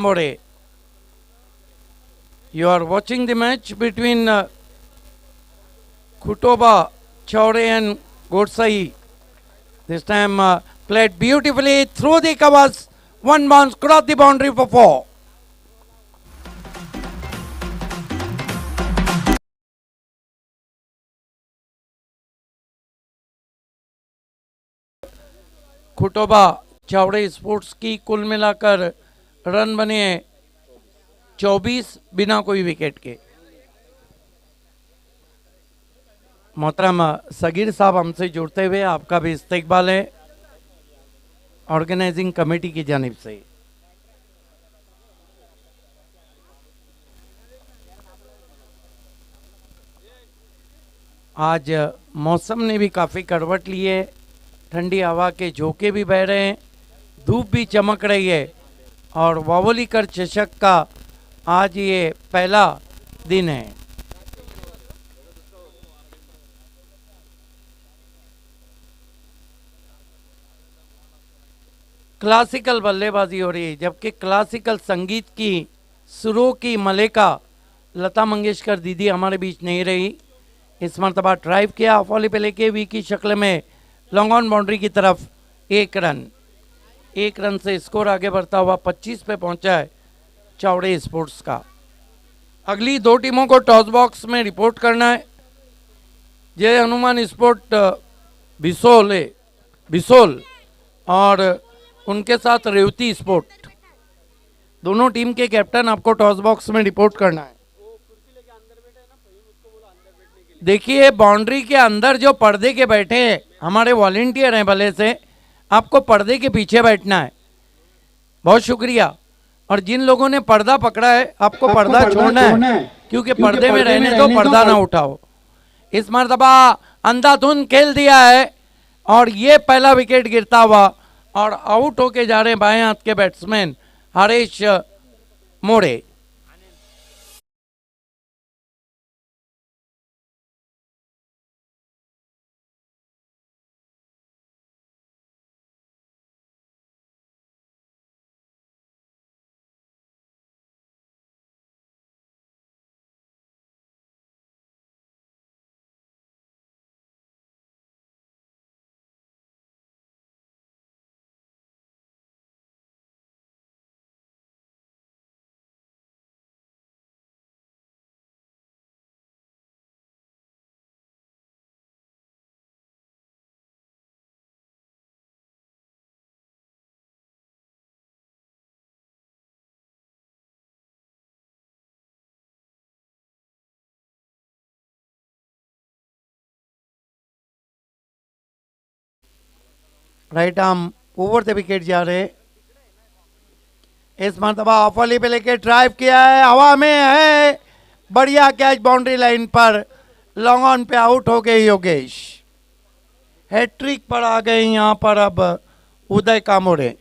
More. You are watching the match between Khutoba Chaure and Godsai. This time played beautifully through the covers. One bounce, cross the boundary for 4. खुटोबा चावड़े sports की कुल मिलाकर run बने 24 बिना कोई wicket के। मोहतरम सगीर साहब हमसे जुड़ते हुए आपका भी इस्तकबाल है ऑर्गेनाइजिंग कमेटी की जानिब से। आज मौसम ने भी काफ़ी करवट ली है, ठंडी हवा के झोंके भी बह रहे हैं, धूप भी चमक रही है और वावोलीकर चषक का आज ये पहला दिन है। क्लासिकल बल्लेबाजी हो रही है, जबकि क्लासिकल संगीत की सुरों की मलिका लता मंगेशकर दीदी हमारे बीच नहीं रही। इस मरतबा ड्राइव किया ऑफ वॉली पे लेके वी की शक्ल में लॉन्ग ऑन बाउंड्री की तरफ एक रन से स्कोर आगे बढ़ता हुआ 25 पे पहुंचा है चावड़े स्पोर्ट्स का। अगली दो टीमों को टॉस बॉक्स में रिपोर्ट करना है। जय हनुमान स्पोर्ट बिसोल और उनके साथ रेवती स्पोर्ट, दोनों टीम के कैप्टन आपको टॉस बॉक्स में रिपोर्ट करना है। देखिए बाउंड्री के अंदर जो पर्दे के बैठे हैं हमारे वॉलेंटियर हैं भले से, आपको पर्दे के पीछे बैठना है। बहुत शुक्रिया। और जिन लोगों ने पर्दा पकड़ा है आपको पर्दा छोड़ना है, क्योंकि पर्दे में रहने तो पर्दा ना उठाओ। इस मरतबा अंधाधुंध खेल दिया है और ये पहला विकेट गिरता हुआ और आउट होके जा रहे हैं बाएं हाथ के batsman Harish More. Right arm over the wicket जा रहे। इस मरतबा ऑफ वॉली पे लेके ड्राइव किया है, हवा में है, बढ़िया catch boundary line per, long on pay out हो गए योगेश। हैट्रिक पर आ गए यहां पर अब उदय कामोरे।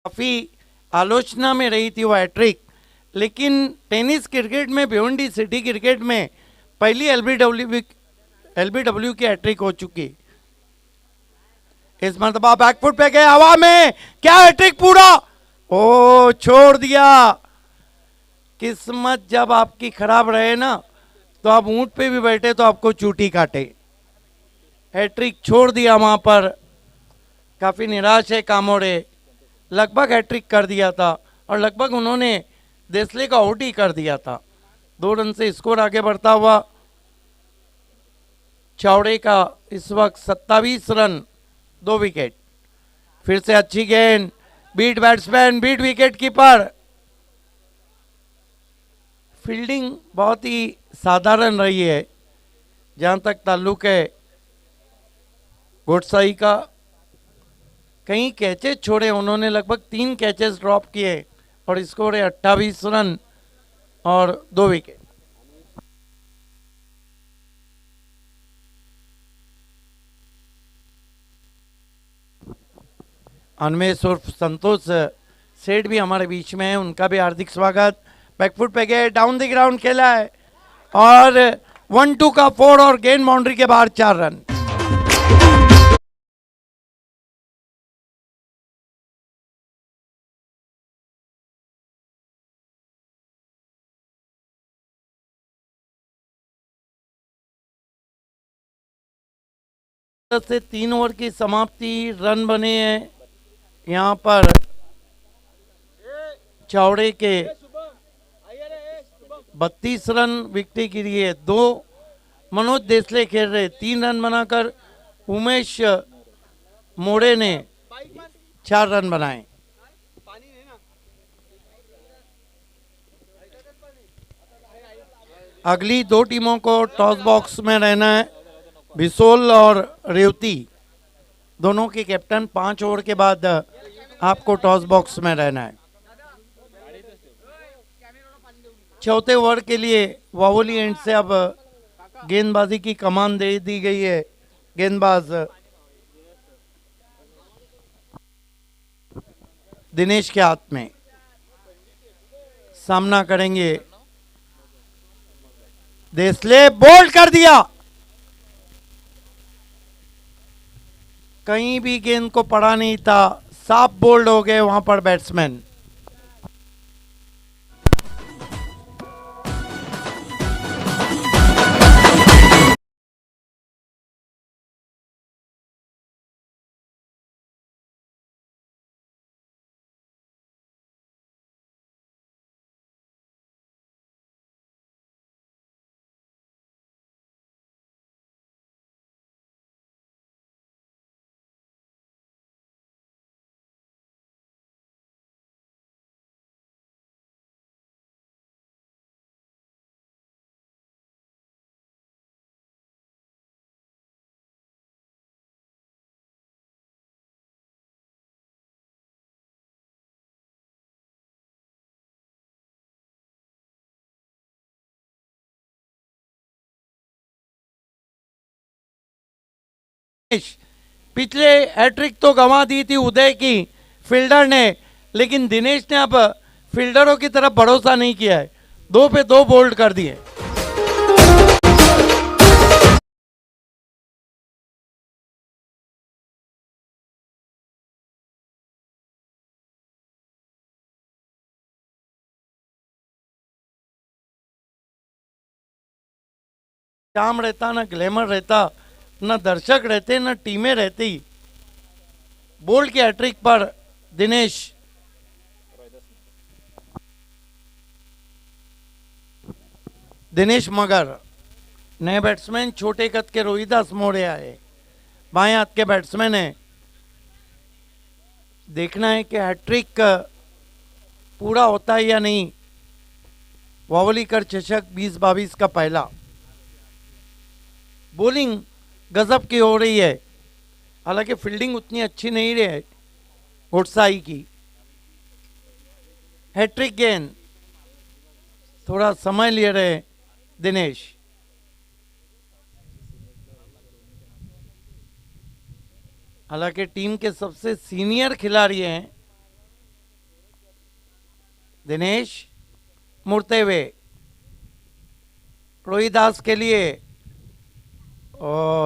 काफ़ी आलोचना में रही थी वो हैट्रिक, लेकिन टेनिस क्रिकेट में भिवंडी सिटी क्रिकेट में पहली एलबीडब्ल्यू की हैट्रिक हो चुकी। इस मरतबा बैकफुट पे गए, हवा में, क्या हैट्रिक पूरा, ओ छोड़ दिया। किस्मत जब आपकी खराब रहे ना तो आप ऊंट पे भी बैठे तो आपको चूटी काटे। हैट्रिक छोड़ दिया वहां पर, काफी निराश है कामोड़े। लगभग हैट्रिक कर दिया था और लगभग उन्होंने देसले का आउट ही कर दिया था। 2 रन से स्कोर आगे बढ़ता हुआ चावड़े का इस वक्त 27 रन 2 विकेट। फिर से अच्छी गेंद, beat batsman, beat wicket keeper. Fielding बहुत ही साधारण रही है जहां तक ताल्लुक है गोडसाई का। कई कैचेस छोड़े उन्होंने, लगभग 3 कैचेस ड्रॉप किए और स्कोर है 28 रन और 2 विकेट। अन्वेष उर्फ संतोष सेठ भी हमारे बीच में है, उनका भी हार्दिक स्वागत। बैकफुट पे गए, डाउन द ग्राउंड खेला है और 1-2 का 4 और गेंद बाउंड्री के बाहर 4 रन। से 3 ओवर की समाप्ति, रन बने हैं यहाँ पर चावड़े के 32 रन, विकेट गिरी है 2। मनोज देसले खेल रहे, 3 रन बनाकर उमेश मोड़े ने 4 रन बनाए। अगली 2 टीमों को टॉस बॉक्स में रहना है। बिसोल और रेवती दोनों के कैप्टन, 5 ओवर के बाद आपको टॉस बॉक्स में रहना है। चौथे ओवर के लिए वावोली एंड से अब गेंदबाजी की कमान दे दी गई है। गेंदबाज दिनेश के हाथ में, सामना करेंगे देसले। बोल्ड कर दिया, कहीं भी गेंद को पड़ा नहीं था, साफ बोल्ड हो गए वहां पर बैट्समैन। पिछले हैट्रिक तो गंवा दी थी उदय की फील्डर ने, लेकिन दिनेश ने अब फील्डरों की तरफ भरोसा नहीं किया है, 2 पे 2 बोल्ड कर दिए। काम रहता, ना ग्लैमर रहता, ना दर्शक रहते, ना टीमें रहती। बोल्ड की हैट्रिक पर दिनेश मगर, नए बैट्समैन छोटे कद के रोहिदास मोड़े आए, बाएं हाथ के बैट्समैन है। देखना है कि हैट्रिक पूरा होता है या नहीं। वावलीकर चषक 2022 का पहला। बॉलिंग गजब की हो रही है, हालांकि फील्डिंग उतनी अच्छी नहीं रही है घोटसाई की। हैट्रिक गेंद, थोड़ा समय ले रहे दिनेश। हालांकि टीम के सबसे सीनियर खिलाड़ी हैं दिनेश। मुड़ते हुए रोहिदास के लिए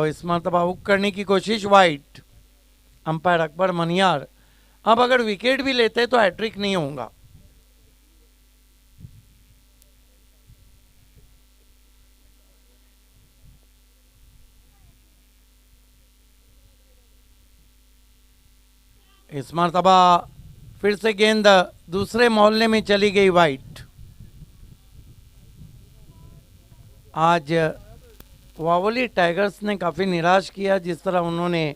इस मरतबा हुक करने की कोशिश, वाइट। अंपायर अकबर मनियार। अब अगर विकेट भी लेते तो हैट्रिक नहीं होगा। इस मरतबा फिर से गेंद दूसरे मोहल्ले में चली गई, वाइट। आज वावली टाइगर्स ने काफ़ी निराश किया जिस तरह उन्होंने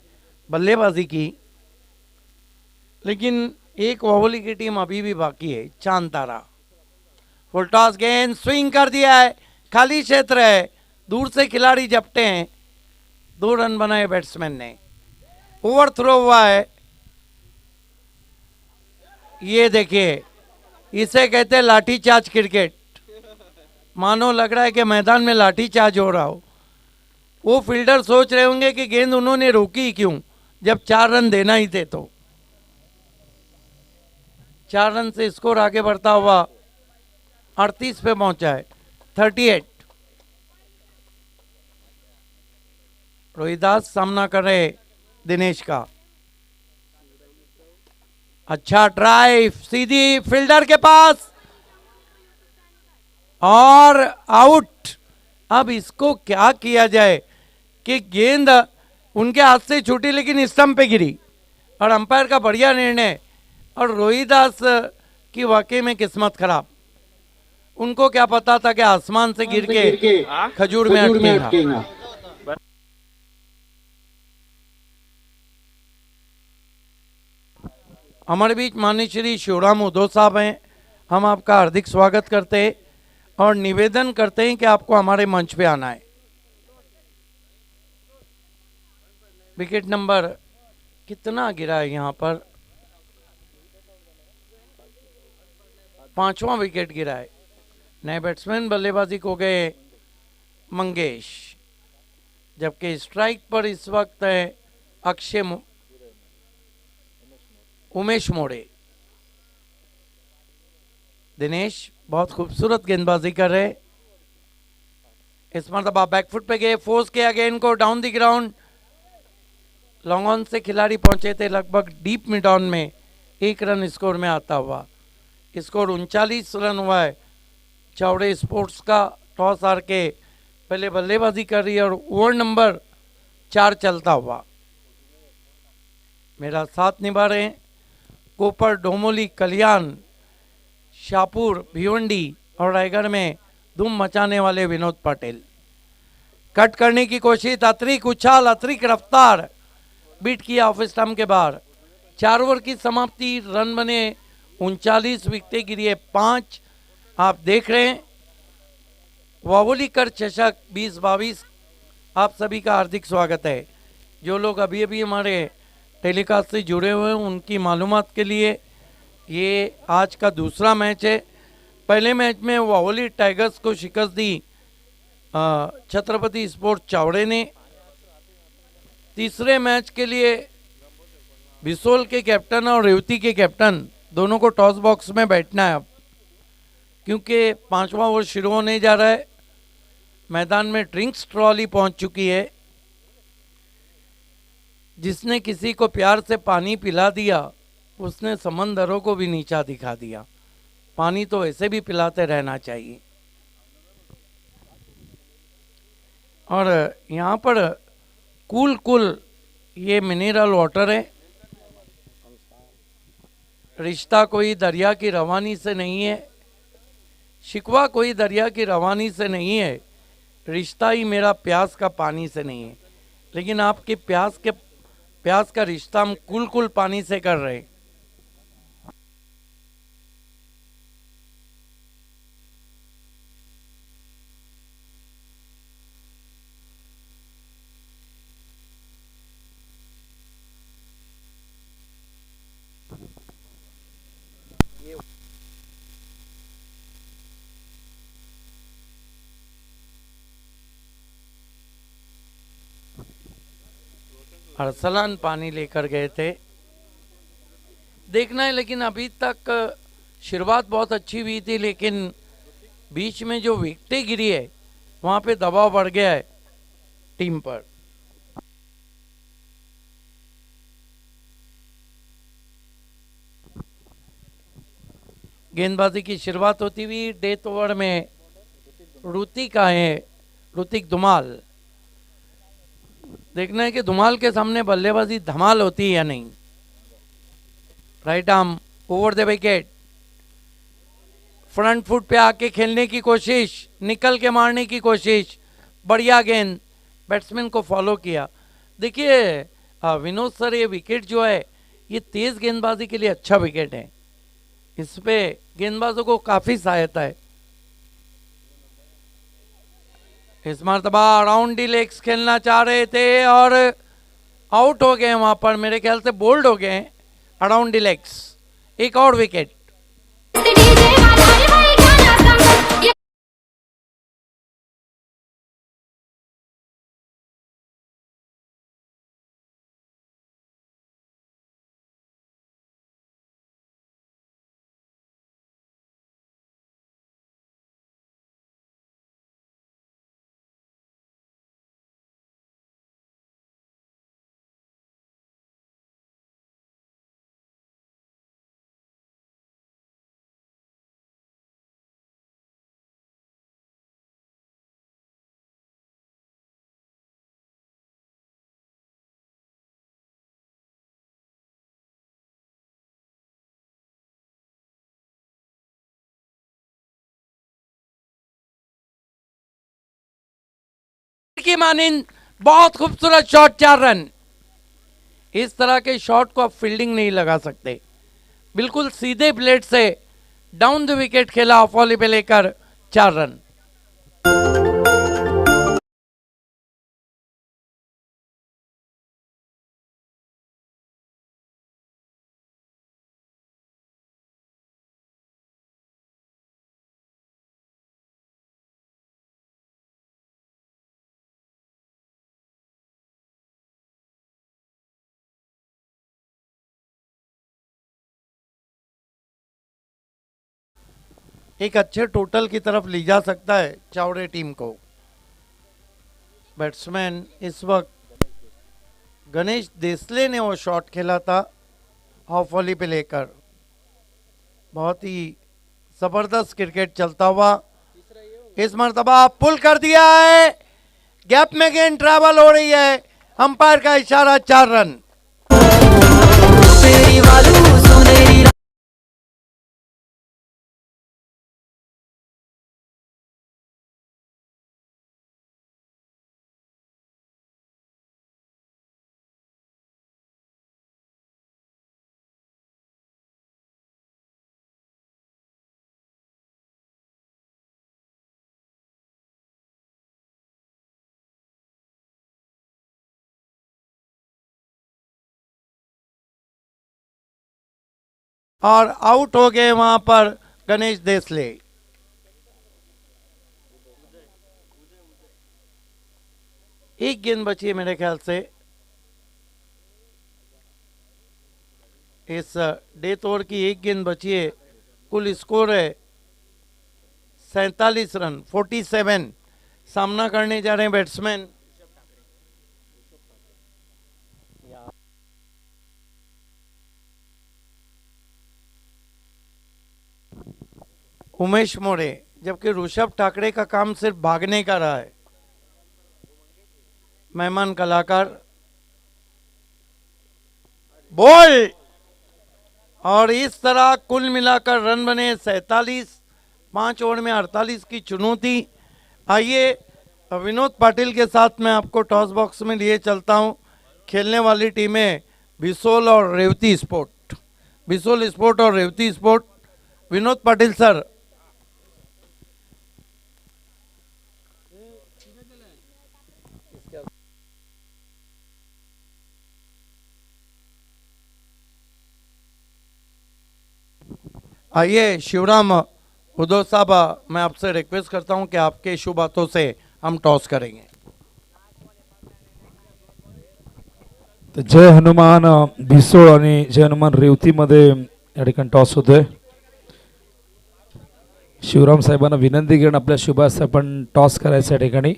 बल्लेबाजी की, लेकिन एक वावली की टीम अभी भी बाकी है, चांद तारा। फुल टॉस गेंद, स्विंग कर दिया है, खाली क्षेत्र है, दूर से खिलाड़ी झपटे हैं, 2 रन बनाए बैट्समैन ने। ओवर थ्रो हुआ है, ये देखिए इसे कहते हैं लाठीचार्ज क्रिकेट। मानो लग रहा है कि मैदान में लाठीचार्ज हो रहा हो। वो फील्डर सोच रहे होंगे कि गेंद उन्होंने रोकी क्यों, जब 4 रन देना ही थे। तो 4 रन से स्कोर आगे बढ़ता हुआ 38 पे पहुंचा है, 38। रोहिदास सामना कर रहे दिनेश का। अच्छा ड्राइव सीधी फील्डर के पास और आउट। अब इसको क्या किया जाए कि गेंद उनके हाथ से छूटी लेकिन स्टंप पे गिरी और अंपायर का बढ़िया निर्णय। और रोहिदास की वाकई में किस्मत खराब। उनको क्या पता था कि आसमान से गिर के खजूर में अटकेगा। हमारे बीच माननीय श्री शिवराम उद्धव साहब हैं। हम आपका हार्दिक स्वागत करते हैं और निवेदन करते हैं कि आपको हमारे मंच पे आना है। विकेट नंबर कितना गिरा है यहाँ पर? 5वां विकेट गिरा है। नए बैट्समैन बल्लेबाजी को गए मंगेश, जबकि स्ट्राइक पर इस वक्त है अक्षय उमेश मोड़े। दिनेश बहुत खूबसूरत गेंदबाजी कर रहे। इस मरतबा बैकफुट पे गए, फोर्स किया गेंद को down the ground. Long on से खिलाड़ी पहुंचे थे लगभग डीप मिड ऑन में, 1 रन स्कोर में आता हुआ। स्कोर 39 रन हुआ है। चावड़े स्पोर्ट्स का टॉस हार के पहले बल्लेबाजी कर रही है और ओवर नंबर 4 चलता हुआ। मेरा साथ निभा रहे हैं कोपर, डोमोली, कल्याण, शाहपुर, भिवंडी और रायगढ़ में धूम मचाने वाले विनोद पटेल। कट करने की कोशिश, अतिरिक्त उछाल, अतिरिक्त रफ्तार, बीट किया ऑफ स्टंप के बाहर। 4 ओवर की समाप्ति, रन बने 39, विकेटें गिरी है 5। आप देख रहे हैं वावोलीकर चषक 2022। आप सभी का हार्दिक स्वागत है। जो लोग अभी अभी हमारे टेलीकास्ट से जुड़े हुए हैं उनकी मालूमात के लिए ये आज का दूसरा मैच है। पहले मैच में वावोली टाइगर्स को शिकस्त दी छत्रपति स्पोर्ट्स चावड़े ने। तीसरे मैच के लिए बिसोल के कैप्टन और रेवती के कैप्टन दोनों को टॉस बॉक्स में बैठना है अब, क्योंकि 5वां ओवर शुरू होने जा रहा है। मैदान में ड्रिंक्स ट्रॉली पहुंच चुकी है। जिसने किसी को प्यार से पानी पिला दिया उसने समंदरों को भी नीचा दिखा दिया। पानी तो ऐसे भी पिलाते रहना चाहिए। और यहाँ पर कूल ये मिनरल वाटर है। रिश्ता कोई दरिया की रवानी से नहीं है, शिकवा कोई दरिया की रवानी से नहीं है, रिश्ता ही मेरा प्यास का पानी से नहीं है। लेकिन आपके प्यास का रिश्ता हम कूल पानी से कर रहे हैं। अरसलान पानी लेकर गए थे, देखना है। लेकिन अभी तक शुरुआत बहुत अच्छी हुई थी, लेकिन बीच में जो विकेटें गिरी है वहाँ पे दबाव बढ़ गया है टीम पर। गेंदबाजी की शुरुआत होती हुई डेथ ओवर में ऋतिक धुमाल। देखना है कि धुमाल के सामने बल्लेबाजी धमाल होती है या नहीं। Right arm over the wicket, front foot पे आके खेलने की कोशिश, निकल के मारने की कोशिश, बढ़िया गेंद, बैट्समैन को फॉलो किया। देखिए विनोद सर, ये विकेट जो है ये तेज गेंदबाजी के लिए अच्छा विकेट है। इस पे गेंदबाजों को काफी सहायता है। इस मरतबा अराउंड दी लेग्स खेलना चाह रहे थे और आउट हो गए वहां पर, मेरे ख्याल से बोल्ड हो गए अराउंड दी लेग्स। एक और विकेट। की मानिंद बहुत खूबसूरत शॉट, 4 रन। इस तरह के शॉट को आप फील्डिंग नहीं लगा सकते, बिल्कुल सीधे plate say down the wicket खेला, ऑफ वॉली पे लेकर 4 रन। एक अच्छे टोटल की तरफ ले जा सकता है चावड़े टीम को। बैट्समैन इस वक्त गणेश देसले ने वो शॉट खेला था ऑफ वॉली पे लेकर। बहुत ही जबरदस्त क्रिकेट चलता हुआ इस मर्तबा पुल कर दिया है, गैप में गेंद ट्रैवल हो रही है, अंपायर का इशारा, 4 रन। और आउट हो गए वहां पर गणेश देसले। एक गेंद बची है मेरे ख्याल से इस डेथ ओवर की, एक गेंद बची है। कुल स्कोर है 47 रन, 47। सामना करने जा रहे हैं बैट्समैन उमेश मोरे, जबकि ऋषभ ठाकरे का काम सिर्फ भागने का रहा है। मेहमान कलाकार बॉल, और इस तरह कुल मिलाकर रन बने 47। 5 ओवर में 48 की चुनौती। आइए विनोद पाटिल के साथ मैं आपको टॉस बॉक्स में लिए चलता हूं। खेलने वाली टीमें बिसोल और रेवती स्पोर्ट, बिसोल स्पोर्ट और रेवती स्पोर्ट। विनोद पाटिल सर, आइए शिवराम उद्धव साहब, मैं आपसे रिक्वेस्ट करता हूं कि आपके शुभ बातों से हम टॉस करेंगे। तर जय हनुमान भिसोळ आणि जय हनुमान रेवतीमध्ये या ठिकाणी टॉस होतोय। शिवराम साहेबांना विनंती करून आपल्या शुभास आपण टॉस करायचं या ठिकाणी।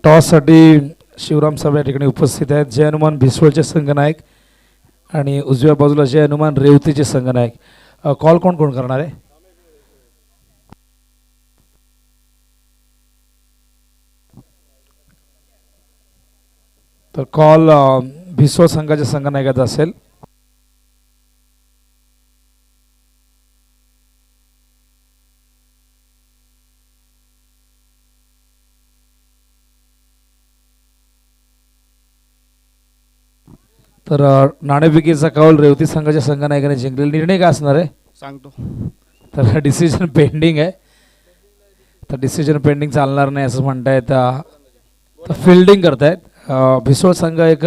टॉस साठी शिवराम साहेब या ठिकाणी उपस्थित आहेत। जय हनुमान भिसवळचे संघनायक आणि उजव्या बाजूला जय हनुमान रेवतीचे संघनायक। कॉल कोण कोण करणार आहे? तर कॉल भिसवळ संघाच्या संघनायकाचा असेल। तर नाणेफेकीचा कौल रेवती संघाच्या संघनायकाने जिंकलेला। निर्णय काय असणार आहे सांगतो। तर डिसिजन पेंडिंग आहे। तर डिसिजन पेंडिंग चालणार नाही असं म्हणतायत। तर फिल्डिंग करतायत। भिसोळ संघ एक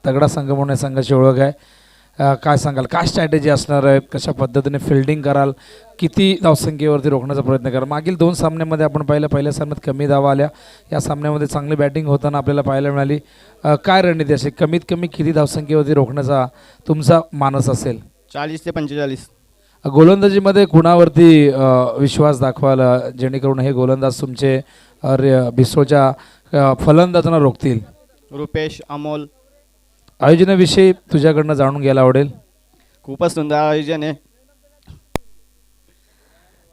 तगडा संघ म्हणून संघाची ओळख आहे। काय सांगाल, काय स्ट्रॅटेजी असणार आहे, कशा पद्धतीने फिल्डिंग कराल, किती धावसंख्येवरती रोखण्याचा प्रयत्न कराल? मागील 2 सामन्यांमध्ये आपण पहिल्या सामन्यात कमी धावा आल्या, या सामन्यामध्ये चांगली बॅटिंग होताना आपल्याला पाहायला मिळाली। काय रणनीती असेल, कमीत कमी किती धावसंख्येवरती रोखण्याचा तुमचा मानस असेल? 40 ते 45। गोलंदाजीमध्ये कुणावरती विश्वास दाखवाल जेणेकरून हे गोलंदाज तुमचे भिसोळच्या फलंदाजांना रोखतील? रुपेश, अमोल। आयोजनाविषयी तुझ्याकडनं जाणून घ्यायला आवडेल। खूपच सुंदर आयोजन आहे.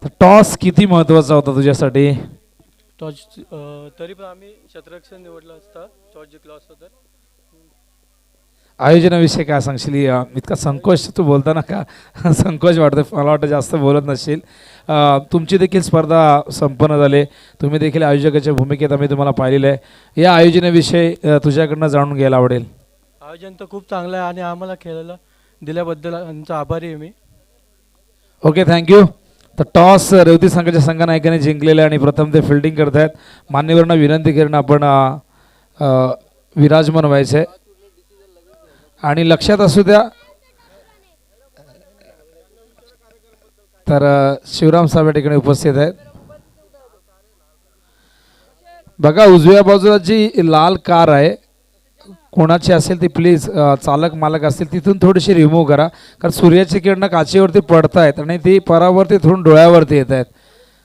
तर टॉस किती महत्त्वाचा होता तुझ्यासाठी? टॉस तरी पण आम्ही क्षेत्ररक्षण निवडलं असता, टॉस जिंकला असता तर. आयोजनाविषयी काय सांगशील? इतका संकोच तू बोलताना का संकोच वाटतं, मला वाटतं जास्त बोलत नसशील. तुमची देखील स्पर्धा संपन्न झाली, तुम्ही देखील आयोजकाच्या भूमिकेत आम्ही तुम्हाला पाहिलेलं आहे. या आयोजनाविषयी तुझ्याकडनं जाणून घ्यायला आवडेल. आयोजन तर खूप चांगलं आहे आणि आम्हाला खेळायला दिल्याबद्दल आमचा आभारी आहे मी. Okay, thank you. तर टॉस रेवती संघाच्या संघनायकाने जिंकलेले आणि प्रथम ते फिल्डिंग करत आहेत. मान्यवरांना विनंती करून आपण विराजमान व्हायचे आणि लक्षात असू द्या. तर शिवराम साहेब या ठिकाणी उपस्थित आहेत. बघा, उजव्या बाजूला जी लाल कार आहे, कोणाची असेल ती प्लीज चालक मालक असतील तिथून थोडीशी रिमूव्ह करा, कारण सूर्याची किरणं काचेवरती पडत आहेत आणि ती परावरती थोडून डोळ्यावरती येत आहेत.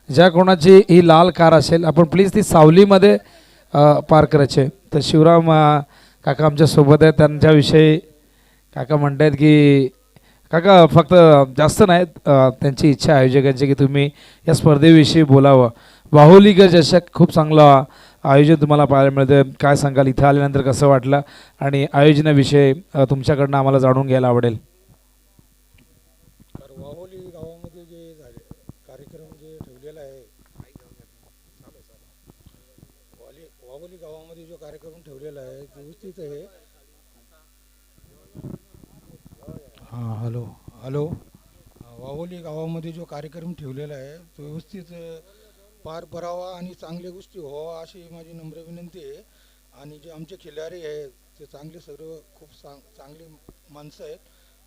ज्या कोणाची ही लाल कार असेल आपण प्लीज ती सावलीमध्ये पार्क करायचे. तर शिवराम काका आमच्या सोबत आहेत, त्यांच्याविषयी काका म्हणत आहेत की काका फक्त जास्त नाहीत, त्यांची इच्छा आयोजकांची की तुम्ही या स्पर्धेविषयी बोलावं. बाहुलीकर चषक खूप चांगला आयोजन तुम्हाला पाहायला मिळतं. काय सांगाल, इथं आल्यानंतर कसं वाटलं आणि आयोजनाविषयी तुमच्याकडनं आम्हाला जाणून घ्यायला आवडेल. वाहोली गावामध्ये जे कार्यक्रम जे ठेवलेला आहे, वाहोली गावामध्ये जो कार्यक्रम ठेवलेला आहे ते व्यवस्थित आहे. हां, हॅलो. वाहोली गावामध्ये जो कार्यक्रम ठेवलेला आहे तो व्यवस्थित पार पडावा आणि चांगल्या गोष्टी व्हावा अशी माझी नम्र विनंती आहे. आणि जे आमचे खिलाडी आहेत ते चांगले सर्व खूप चांगली माणसं आहेत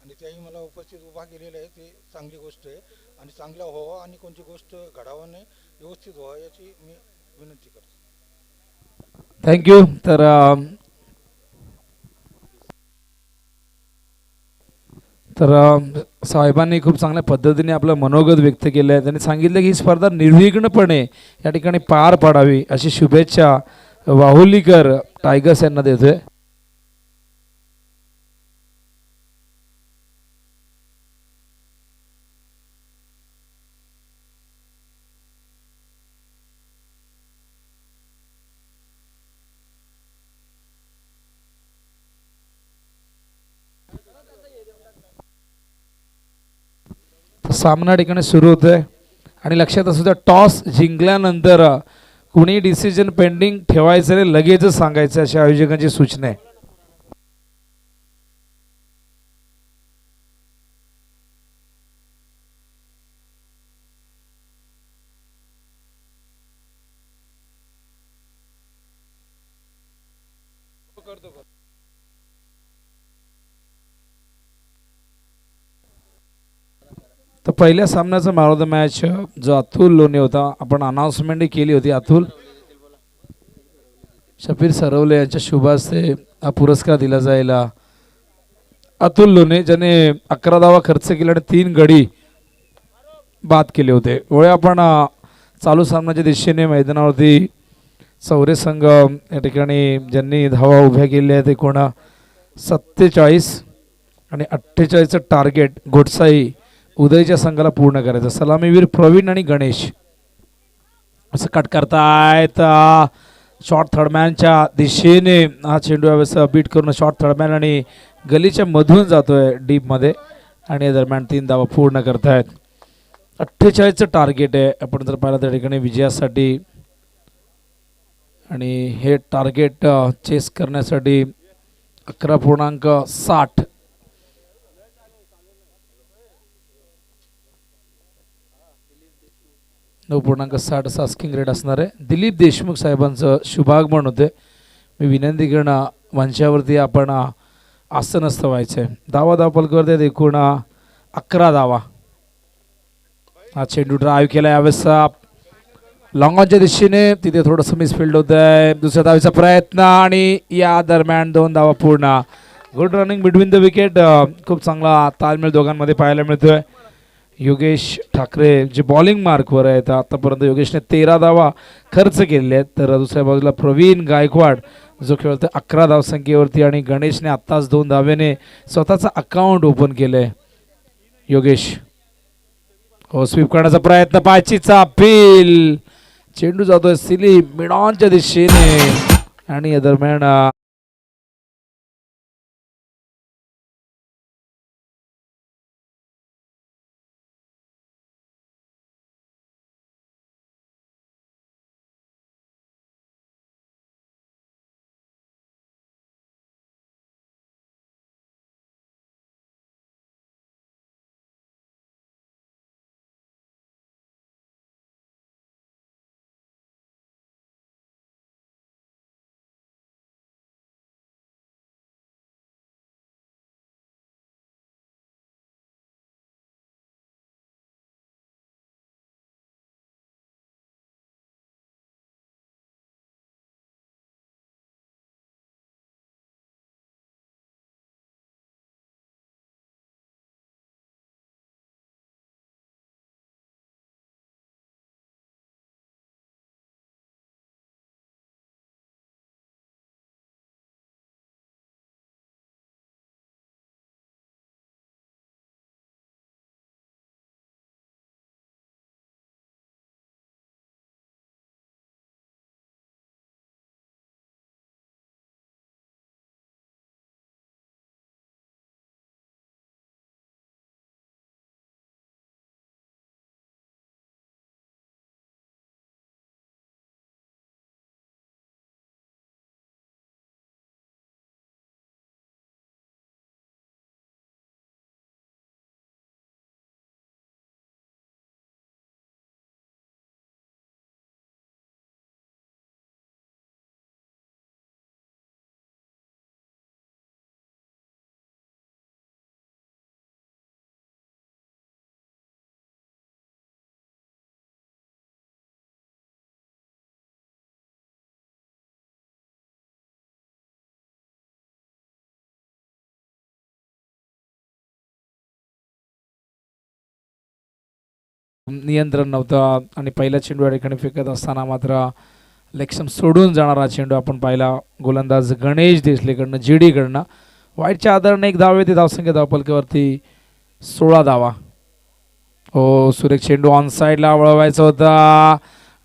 आणि त्याही मला उपस्थित उभा केलेलं आहे, ते चांगली गोष्ट आहे आणि चांगला व्हावा आणि कोणती गोष्ट घडावा नाही, व्यवस्थित व्हावा याची मी विनंती करतो. थँक्यू. तर साहेबांनी खूप चांगल्या पद्धतीने आपलं मनोगत व्यक्त केलं आहे. त्यांनी सांगितलं की ही स्पर्धा निर्विघ्नपणे या ठिकाणी पार पाडावी अशी शुभेच्छा वाहुलीकर टायगर्स यांना देतोय. सामना ठिकाणी सुरू होतोय आणि लक्षात असू द्या, टॉस जिंकल्यानंतर कुणी डिसिजन पेंडिंग ठेवायचं नाही, लगेचच सांगायचं अशा आयोजकांची सूचना आहे. तर पहिल्या सामन्याचा मॅन ऑफ द मॅच जो अतुल लोणे होता, आपण अनाउन्समेंटही केली होती. अतुल शफीर सरवले यांच्या शुभ हस्ते हा पुरस्कार दिला जाईल. अतुल लोणे ज्याने 11 धावा खर्च केला आणि 3 गडी बाद केले होते. वळे आपण चालू सामन्याच्या दिशेने मैदानावरती चौरे संघ या ठिकाणी ज्यांनी धावा उभ्या केल्या आहेत एकूण 47 आणि 48चं टार्गेट घोटसाई उदयच्या संघाला पूर्ण करायचं. सलामीवीर प्रवीण आणि गणेश असं कट करतायत. शॉर्ट थर्डमॅनच्या दिशेने हा चेंडू यावेळेस बीट करून शॉर्ट थर्डमॅन आणि गलीच्या मधून जातोय डीपमध्ये आणि या दरम्यान 3 धावा पूर्ण करतायत. 48चं टार्गेट आहे आपण जर पाहिलं त्या ठिकाणी विजयासाठी आणि हे टार्गेट चेस करण्यासाठी 11.60 9.60 आस्किंग रेट असणार आहे. दिलीप देशमुख साहेबांचं शुभागमन होते. मी विनंती करणं मंचावरती आपण आसनस्थ व्हायचं आहे. धावा पलकवरती एकूण 11 धावा. हा चेंडू ड्राईव्ह केला यावेळेस लॉंग ऑनच्या दिशेने, तिथे थोडंसं मिसफिल्ड होत आहे. दुसऱ्या धावेचा प्रयत्न आणि या दरम्यान 2 धावा पूर्ण. Good running between the wicket. खूप चांगला ताळमेळ दोघांमध्ये पाहायला मिळतोय. योगेश ठाकरे जे बॉलिंग मार्कवर आहेत, आतापर्यंत योगेशने 13 धावा खर्च केलेले आहेत. तर दुसऱ्या बाजूला प्रवीण गायकवाड जो खेळतोय 11 धावसंख्येवरती आणि गणेशने आत्ताच 2 धावेने स्वतःचं अकाउंट ओपन केलं आहे. योगेश हो स्वीप करण्याचा प्रयत्न पायचीचा अपील चेंडू जातोय सिली मिडॉनच्या दिशेने आणि या दरम्यान नियंत्रण नव्हतं आणि पहिला चेंडू या ठिकाणी फेकत असताना मात्र लक्ष्यम सोडून जाणारा चेंडू आपण पाहिला गोलंदाज गणेश देसलेकडनं जीडी कडनं वाईटच्या आधाराने एक धाव येते धावसंख्या धावपलकावरती 16 धावा हो सुरेख चेंडू ऑन साईडला वळवायचा होता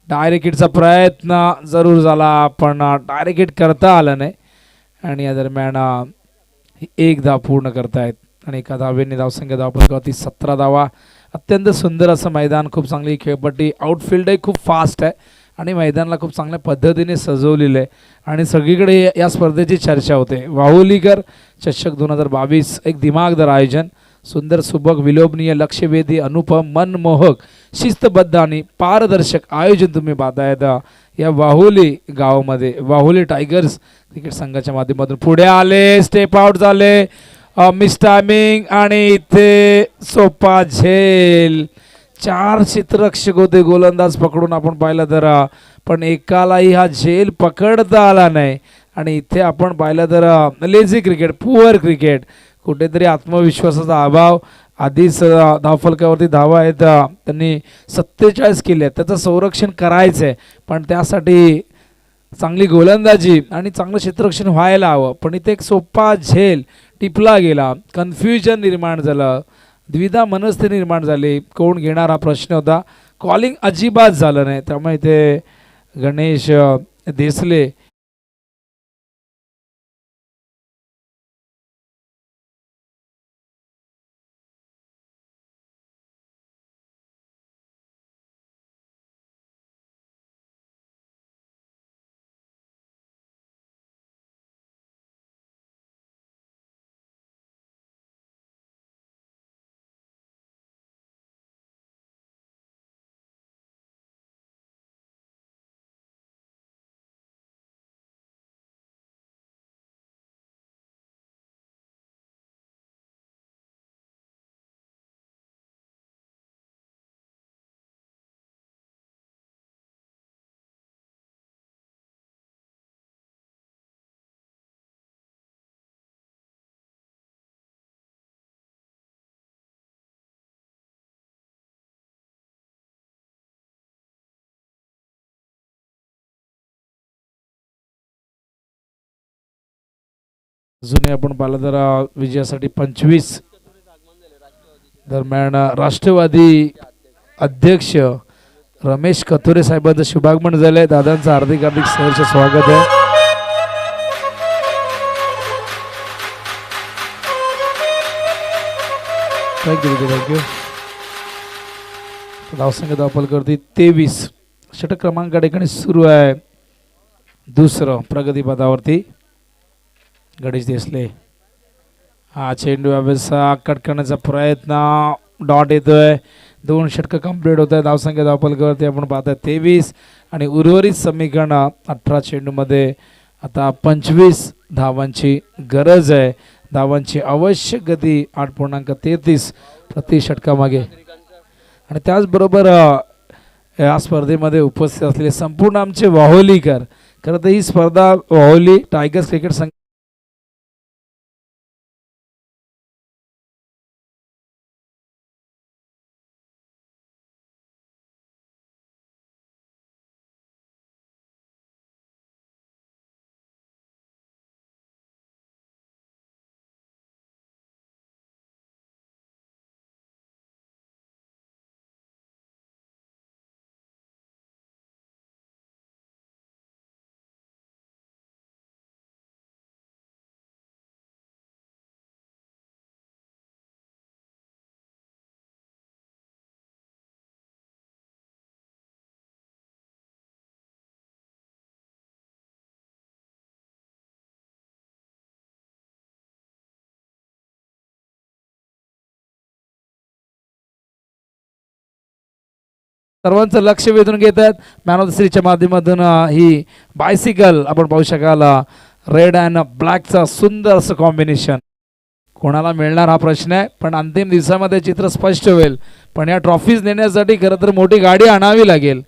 डायरेक्ट हिटचा प्रयत्न जरूर झाला पण डायरेक्ट हिट करता आलं नाही आणि या दरम्यान एक धाव पूर्ण करतायत आणि एका धावेने धावसंख्या धावपलकावरती 17 धावा अत्यंत सुंदर असं मैदान खूप चांगली खेळपट्टी आउटफील्डही खूप फास्ट आहे आणि मैदानाला खूप चांगल्या पद्धतीने सजवलेलं आहे आणि सगळीकडे या स्पर्धेची चर्चा होते वाहुलीकर चषक 2022 एक दिमागदार आयोजन सुंदर सुबक विलोभनीय लक्षवेधी अनुपम मनमोहक शिस्तबद्ध आणि पारदर्शक आयोजन तुम्ही पाहतायत या वाहुली गावामध्ये वाहुली टायगर्स क्रिकेट संघाच्या माध्यमातून पुढे आले स्टेप आउट झाले मिस टायमिंग आणि इथे सोपा झेल 4 क्षेत्ररक्षक होते गोलंदाज पकडून आपण पाहिलं तर पण एकालाही हा झेल पकडता आला नाही आणि इथे आपण पाहिलं तर लेझी क्रिकेट पुअर क्रिकेट कुठेतरी आत्मविश्वासाचा अभाव आधीच धावफलकावरती धावा आहेत त्यांनी 47 केले आहेत त्याचं संरक्षण करायचं आहे पण त्यासाठी चांगली गोलंदाजी आणि चांगलं क्षेत्ररक्षण व्हायला हवं पण इथे एक सोपा झेल टिपला गेला कन्फ्युजन निर्माण झालं द्विधा मनस्थिती निर्माण झाली कोण घेणार हा प्रश्न होता कॉलिंग अजिबात झालं नाही त्यामुळे इथे गणेश देसले जुने आपण पाहिलं तर विजयासाठी 25 दरम्यान राष्ट्रवादी अध्यक्ष रमेश कथोरे साहेबांचं शुभागमन झालंय. दादांचं हार्दिक हार्दिक सहर्ष स्वागत आहे. थँक्यू. धावसंख्या धावपल करते 23. षटक क्रमांक ठिकाणी सुरू आहे दुसरं प्रगतीपथावरती. गणेश देसले हा चेंडू अभ्यासा कट करण्याचा प्रयत्न. डॉट येतोय. 2 षटक कंप्लीट होत आहे. धावसंख्या धावपल करते आपण पाहताय 23 आणि उर्वरित समीकरण 18 चेंडूमध्ये आता 25 धावांची गरज आहे. धावांची आवश्यक गती 8.33 प्रति षटकामागे. आणि त्याचबरोबर या स्पर्धेमध्ये उपस्थित असलेले संपूर्ण आमचे वाहोलीकर. खरं तर ही स्पर्धा वाहोली टायगर्स क्रिकेट संघ सर्वांचं लक्ष वेधून घेत आहेत. मॅन ऑफ द सीरीजच्या माध्यमातून ही बायसिकल आपण पाहू शकाल. रेड अँड ब्लॅकचा सुंदर असं कॉम्बिनेशन कोणाला मिळणार हा प्रश्न आहे, पण अंतिम दिवसामध्ये चित्र स्पष्ट होईल. पण या ट्रॉफीज नेण्यासाठी खरं तर मोठी गाडी आणावी लागेल.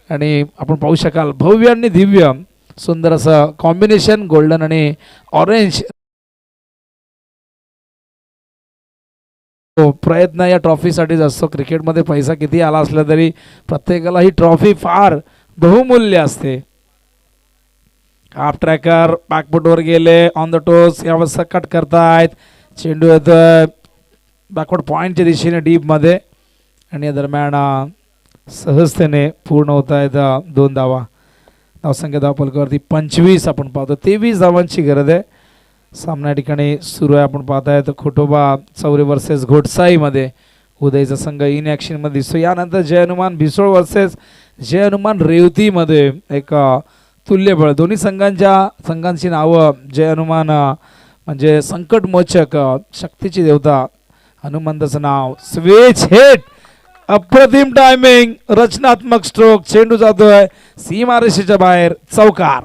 आणि आपण पाहू शकाल भव्य आणि दिव्य सुंदर असं कॉम्बिनेशन गोल्डन आणि ऑरेंज. प्रयत्न या ट्रॉफीसाठीच असतो. क्रिकेटमध्ये पैसा किती आला असला तरी प्रत्येकाला ही ट्रॉफी फार बहुमूल्य असते. हाफ ट्रॅकर बॅकफुटवर गेले. ऑन द टोस यावर कट करतायत. चेंडू येतोय बॅकवर्ड पॉईंटच्या दिशेने डीपमध्ये. आणि या दरम्यान सहजतेने पूर्ण होत आहेत 2 धावा. धावसंख्या धावपलकावरती 25 आपण पाहतो. 23 धावांची गरज आहे. सामना या ठिकाणी सुरू आहे. आपण पाहताय तर खोटोबा चौरे वर्सेस घोटसाईमध्ये उदयचा संघ इन ॲक्शनमध्ये दिसतो. यानंतर जय हनुमान भिसोळ वर्सेस जय हनुमान रेवतीमध्ये एक तुल्यबळ. दोन्ही संघांची नावं जय हनुमान म्हणजे संकटमोचक शक्तीची देवता. हनुमंताचं नाव स्वेच हेट. अप्रतिम टायमिंग. रचनात्मक स्ट्रोक. चेंडू जातोय सीमारेषेच्या बाहेर. चौकार.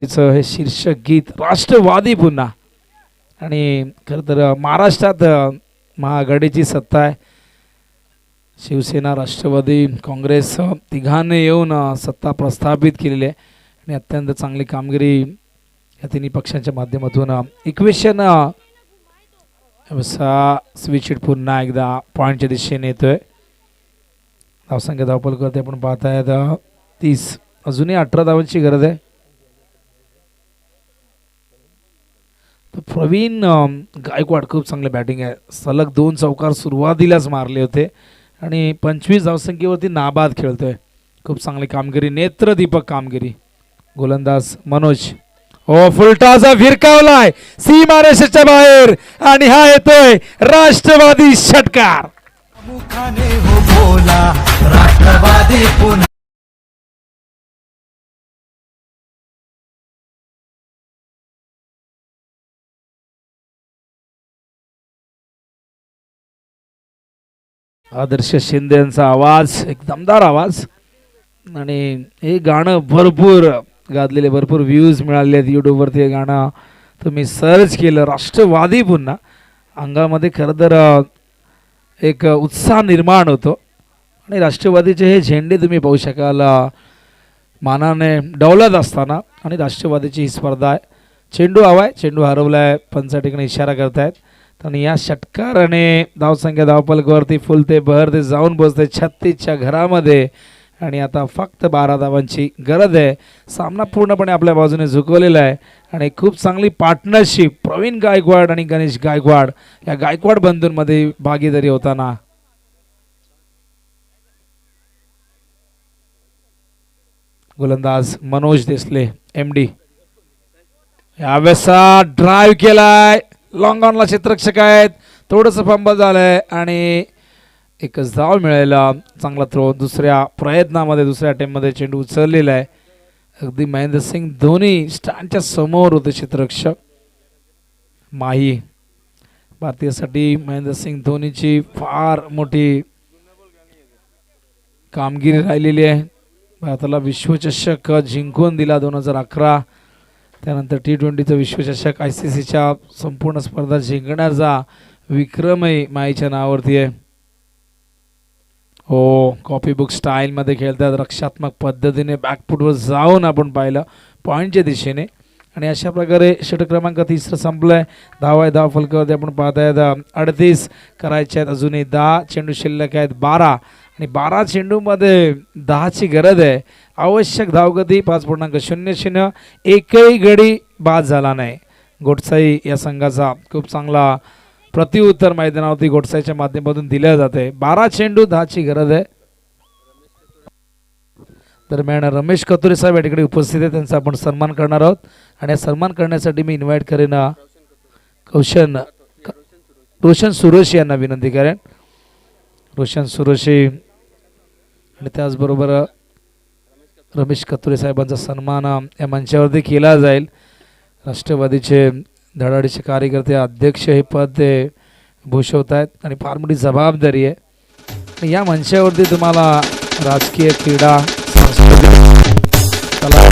तिचं हे शीर्षक गीत राष्ट्रवादी पुन्हा. आणि खरं तर महाराष्ट्रात महाआघाडीची सत्ता आहे. शिवसेना राष्ट्रवादी काँग्रेस तिघांनी येऊन सत्ता प्रस्थापित केलेली आहे. आणि अत्यंत चांगली कामगिरी या तिन्ही पक्षांच्या माध्यमातून इक्वेशन स्विच पुन्हा एकदा पॉईंटच्या दिशेने येतोय. धावसंख्या धावपल करते आपण पाहतायत 30. अजूनही 18 धावांची गरज आहे. प्रवीण गायकवाड खूप चांगले बॅटिंग आहे. सलग 2 चौकार सुरुवातीलाच मारले होते आणि 25 धावसंख्येवरती नाबाद खेळतोय. खूप चांगली कामगिरी. नेत्रदीपक कामगिरी. गोलंदाज मनोज फुलटाचा फिरकावलाय सीमारेषेच्या बाहेर. आणि हा येतोय राष्ट्रवादी षटकार. मुखाने हो बोला राष्ट्रवादी पुन्हा. आदर्श शिंदे यांचा आवाज. एक दमदार आवाज. आणि हे गाणं भरपूर गाजलेले, भरपूर व्ह्यूज मिळाले आहेत यूट्यूबवरती. हे गाणं तुम्ही सर्च केलं राष्ट्रवादी पुन्हा, अंगामध्ये खरं तर एक उत्साह निर्माण होतो. आणि राष्ट्रवादीचे हे झेंडे तुम्ही पाहू शकाल. मानाने डवलत असताना आणि राष्ट्रवादीची ही स्पर्धा आहे. चेंडू हवाय, चेंडू हरवलाय, पंच या ठिकाणी इशारा करतायत. आणि या षटकाराने धावसंख्या धावपलकावरती फुलते बहरते जाऊन बसते 36च्या घरामध्ये आणि आता फक्त 12 धावांची गरज आहे. सामना पूर्णपणे आपल्या बाजूने झुकवलेला आहे आणि खूप चांगली पार्टनरशिप प्रवीण गायकवाड आणि गणेश गायकवाड या गायकवाड बंधूंमध्ये भागीदारी होताना गोलंदाज मनोज देसले MD यावेळेस ड्राईव्ह केलाय, लॉंग ऑनला क्षेत्ररक्षक आहेत, थोडंसं फंबल झालंय आणि एकच धाव मिळाला. चांगला थ्रो दुसऱ्या प्रयत्नामध्ये दुसऱ्या अटेम्पमध्ये चेंडू उचललेला आहे. अगदी महेंद्रसिंग धोनी स्टँडच्या समोर होते क्षेत्ररक्षक. माही भारतीयासाठी महेंद्रसिंग धोनीची फार मोठी कामगिरी राहिलेली आहे. भारताला विश्वचषक जिंकून दिला 2011, त्यानंतर T20चं विश्वचषक ICCच्या संपूर्ण स्पर्धा जिंकण्याचा विक्रमही माईच्या नावावरती आहे. हो, कॉपी बुक स्टाईलमध्ये खेळतात, रक्षात्मक पद्धतीने बॅकफुटवर जाऊन आपण पाहिलं पॉईंटच्या दिशेने. आणि अशा प्रकारे षटक क्रमांक 3 संपलाय. धाव आहे, धाव फलकावरती आपण पाहतायत 38 करायचे आहेत, अजूनही 10 चेंडू शिल्लक आहेत 12 आणि 12 चेंडूमध्ये 10ची गरज आहे. आवश्यक धावगती 5.00. एकही गडी बाद झाला नाही. गोडसाई या संघाचा खूप चांगला प्रतिउत्तर मैदानावरती गोडसाईच्या माध्यमातून दिल्या जाते. 12 चेंडू 10ची गरज आहे. दरम्यान रमेश कतुरे साहेब या ठिकाणी उपस्थित आहेत, त्यांचा आपण सन्मान करणार आहोत. आणि सन्मान करण्यासाठी मी इन्व्हाइट करेन रोशन सुरोशी यांना विनंती करेन. रोशन सुरोशी आणि त्याचबरोबर रमेश कतुरे साहेबांचा सन्मान या मंचावरती केला जाईल. राष्ट्रवादीचे धडाडीचे कार्यकर्ते अध्यक्ष हे पद ते भूषवत आहेत आणि फार मोठी जबाबदारी आहे. या मंचावरती तुम्हाला राजकीय, क्रीडा, सांस्कृतिक, कला